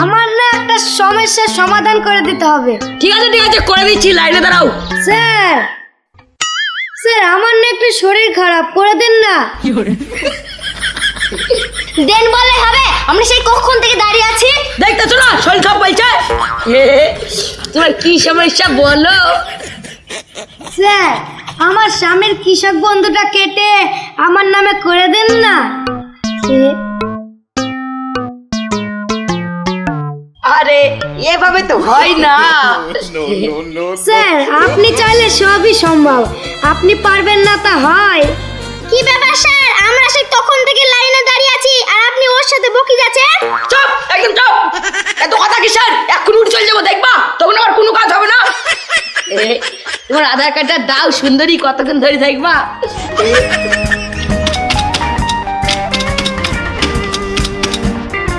আমার না একটা সমস্যার সমাধান করে দিতে হবে। ঠিক আছে করে দিচ্ছি, লাইনে দাঁড়াও। স্যার স্যার আমার না একটু শরীর খারাপ, করে দেন না। দেন বলে হবে, আমরা সেই কখন থেকে দাঁড়িয়ে আছি। দেখতেছো না শরীর খারাপ বলছে। তোমার কি সমস্যা বলো? স্যার আমার স্বামীর কৃষক বন্ধুটা কেটে আমার নামে করে দেন না। আরে এভাবে তো হয় না। স্যার আপনি চাইলে সবই সম্ভব, আপনি পারবেন না তা হয়? কি ব্যাপার স্যার, আমরা সেই তখন থেকে লাইনে দাঁড়িয়ে আছি আর আপনি ওর সাথে বকি যাচ্ছেন। চুপ, একদম চুপ। এত কথা কিসের? এখন উঠে চলে যাবো, দেখবা তখন আমার কোনো কাজ হবে না। তোমার আধার কার্ডটা দাও সুন্দরী, কতক্ষণ ধরে দেখবা।